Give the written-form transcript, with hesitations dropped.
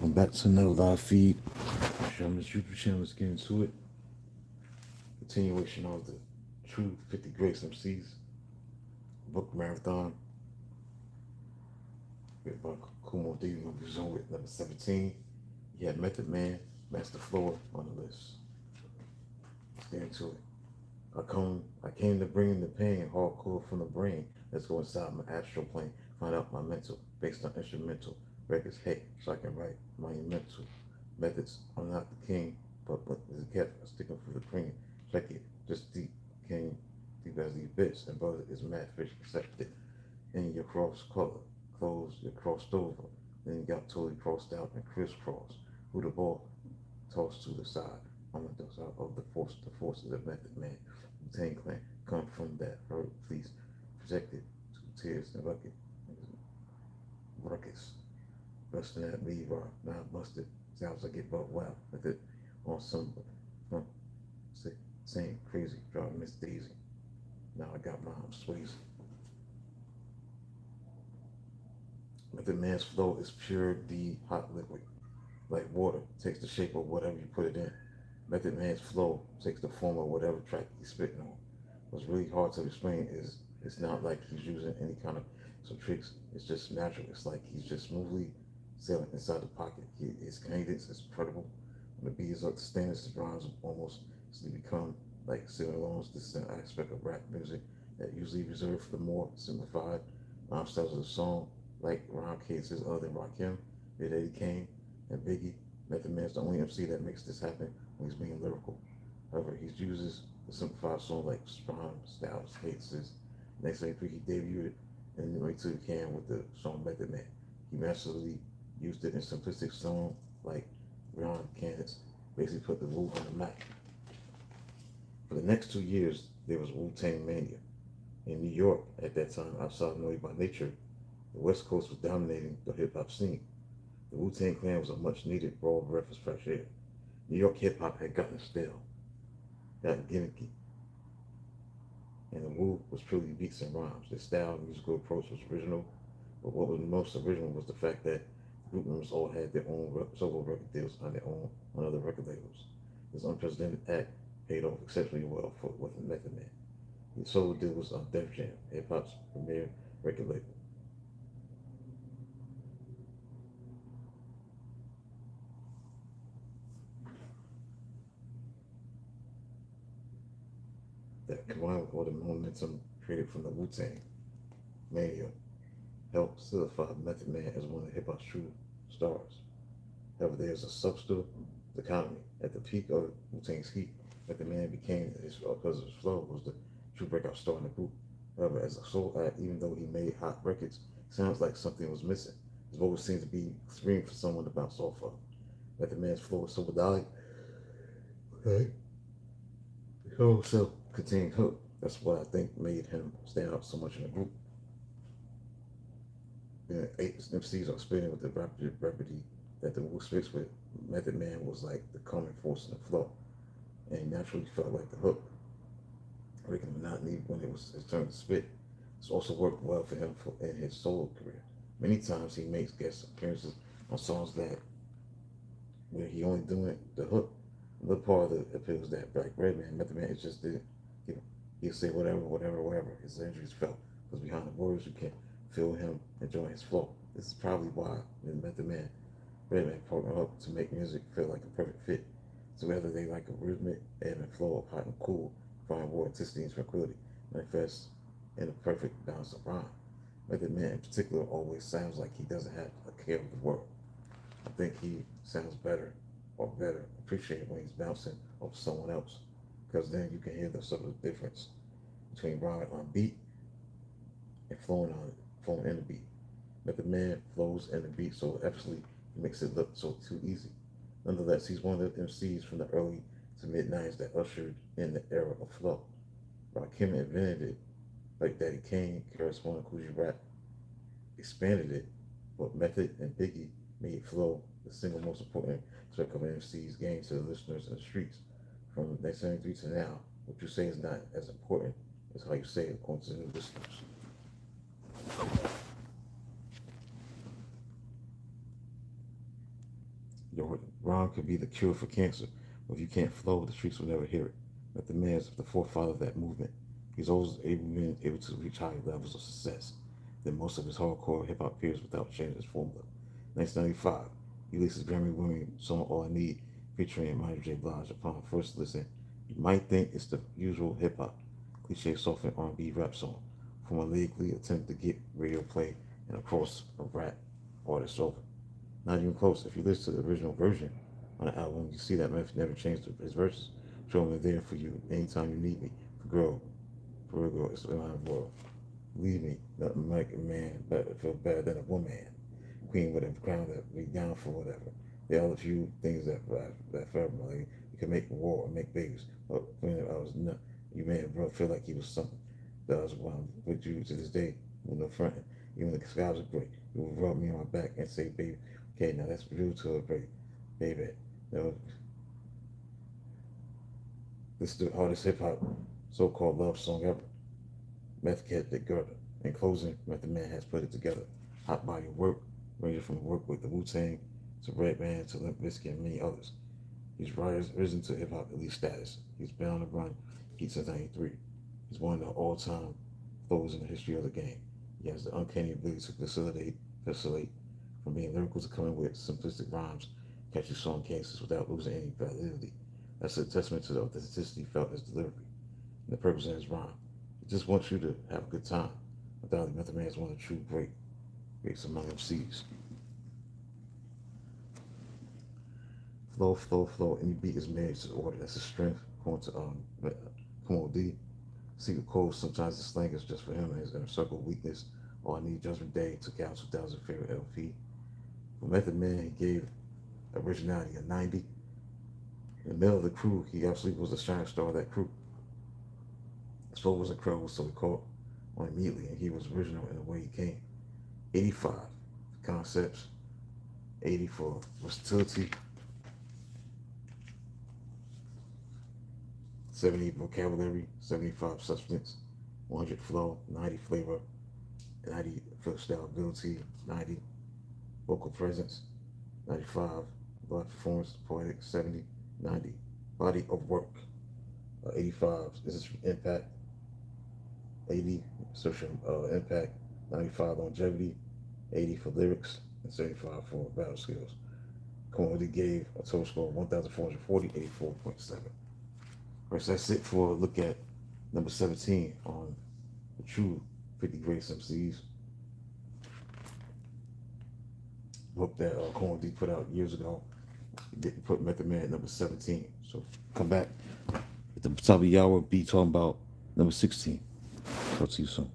Welcome back to another live feed. Sherman's YouTube channel. Let's get into it. Continuation of the True 50 Greatest MCs book marathon. With Kool D. We'll be on with number 17. You had Method Man, Master Floor on the list. Let's get into it. I came to bring the pain, hardcore from the brain. Let's go inside my astral plane, find out my mental, based on instrumental records, hey, so I can write monumental methods. I'm not the king, but as a cat, I'm sticking for the cream. Check it, just deep, king, deep as these bits, and brother is mad fish accepted. And your cross color, clothes, you're crossed over. Then you got totally crossed out and crisscrossed. Who the ball tossed to the side. I'm the dust out of the force of the method man. Wu-Tang Clan come from that hurt, please projected to tears and ruckus. Busting at me, rock, now busted. Sounds like it butt wow with it on some same crazy, driving Miss Daisy. Now I got my Swayze. Method Man's flow is pure D hot liquid, like water, takes the shape of whatever you put it in. Method Man's flow takes the form of whatever track he's spitting on. What's really hard to explain is it's not like he's using any kind of some tricks. It's just natural. It's like he's just smoothly sailing inside the pocket. His cadence is incredible. When the beat is up to standards, his rhymes almost become like singing alongs. This is an aspect of rap music that usually reserved for the more simplified rhyme styles of the song, like rhyme cases other than Rakim, Big Eddie Kane, and Biggie. Method Man's the only MC that makes this happen when he's being lyrical. However, he uses the simplified song like rhyme styles, cases. 1993, he debuted it and went to the can with the song Method Man. He masterfully used it in simplistic song like rhyme cadence, basically put the Wu on the map. For the next 2 years, there was Wu-Tang Mania. In New York, at that time, outside Noise by Nature, the West Coast was dominating the hip-hop scene. The Wu-Tang Clan was a much-needed raw breath of fresh air. New York hip-hop had gotten stale, gotten gimmicky, and the Wu was truly beats and rhymes. Their style and musical approach was original, but what was most original was the fact that group members all had their own solo record deals on other record labels. This unprecedented act paid off exceptionally well with Method Man. His solo deal was on Def Jam, hip-hop's premier record label. That combined with all the momentum created from the Wu-Tang Mania helped solidify Method Man as one of hip-hop's true stars. However, there's a substantial economy. At the peak of Wu-Tang's heat, Method Man became, because of his flow, was the true breakout star in the group. However, as a solo act, even though he made hot records, it sounds like something was missing. His vocals seemed to be screaming for someone to bounce off of. Method Man's flow was so melodic. Okay. The whole self-contained hook. That's what I think made him stand out so much in the group. The 8 MCs are spinning with the rapidity that the Wu spits with. Method Man was like the calming force in the flow, and he naturally felt like the hook, breaking the monotony when it was his turn to spit. This also worked well for him in his solo career. Many times he makes guest appearances on songs that where he only doing the hook. Another part of the appeal is that Black Red Man, Method Man, is just did, he'll say whatever his injuries felt. Because behind the words, you can feel him enjoying his flow. This is probably why Method Man, Red Man partnered up to make music feel like a perfect fit. So whether they like a rhythmic ebb and flow of hot and cool, find more authenticity and tranquility, manifests in a perfect balance of rhyme. Method Man in particular always sounds like he doesn't have a care of the world. I think he sounds better appreciated when he's bouncing off someone else, because then you can hear the subtle difference between rhyming on beat and flowing in the beat. Method Man flows in the beat so effortlessly he makes it look so too easy. Nonetheless, he's one of the MCs from the early to mid-90s that ushered in the era of flow. Rakim invented it, like Daddy Kane, corresponding Coogee Rap, expanded it, but Method and Biggie made flow the single most important track of MC's game to the listeners in the streets. From 1973 to now, what you say is not as important as how you say it according to the new listeners. Your rhyme could be the cure for cancer, but if you can't flow, the streets will never hear it. Method Man is the forefather of that movement. He's always been able to reach higher levels of success than most of his hardcore hip hop peers without changing his formula. 1995, he releases Grammy-winning song "All I Need" featuring Mary J. Blige. Upon first listen, you might think it's the usual hip hop, cliche soft and R&B rap song, from a lyrically attempt to get radio play and of course a rap artist over. Not even close. If you listen to the original version on the album, you see that Meth never changed his verses. Show him there for you anytime you need me. For real, girl, it's in my world. Believe me, nothing like a man better feel better than a woman. Queen with a crown that be down for whatever. There are a few things that forever, like you can make war or make babies. But when I was not, you made a bro feel like he was something. That was why I'm with you to this day with no front. Even the skies are great. You would rub me on my back and say, baby, okay, now that's real to a baby. Baby. You know, this is the hardest hip hop so-called love song ever. Meth Cat Dick Girl. In closing, Method Man has put it together. Hot body work, ranging from work with the Wu-Tang to Redman to Limp Bizkit and many others. He's risen to hip hop elite status. He's been on the run heat since '93. He's one of the all-time flows in the history of the game. He has the uncanny ability to facilitate from being lyrical to coming with simplistic rhymes, catchy song cases without losing any validity. That's a testament to the authenticity felt in his delivery and the purpose in his rhyme. He just wants you to have a good time. Undoubtedly, Method Man is one of the true greats among MCs. Flow. Any beat is made to order. That's his strength. According to Kool D. Secret code. Sometimes the slang is just for him and his inner circle weakness. All I Need, Judgment Day took out 2000 favorite LP. For Method Man, he gave originality a 90. In the middle of the crew, he absolutely was the shining star of that crew. His flow was incredible, so we caught on immediately, and he was original in the way he came. 85 for concepts, 80 for versatility, 70 vocabulary, 75 substance, 100 flow, 90 flavor, 90 style ability, 90 vocal presence, 95 live performance, poetic, 70, 90 body of work, 85 this is impact, 80 social impact, 95 longevity, 80 for lyrics, and 75 for battle skills. Kool gave a total score of 1,440, 84.7. Alright, so that's it for a look at number 17 on the true 50 Greatest MCs book that Kool put out years ago. He didn't put Method Man at number 17. So come back at the top of the hour, be talking about number 16. Talk to you soon.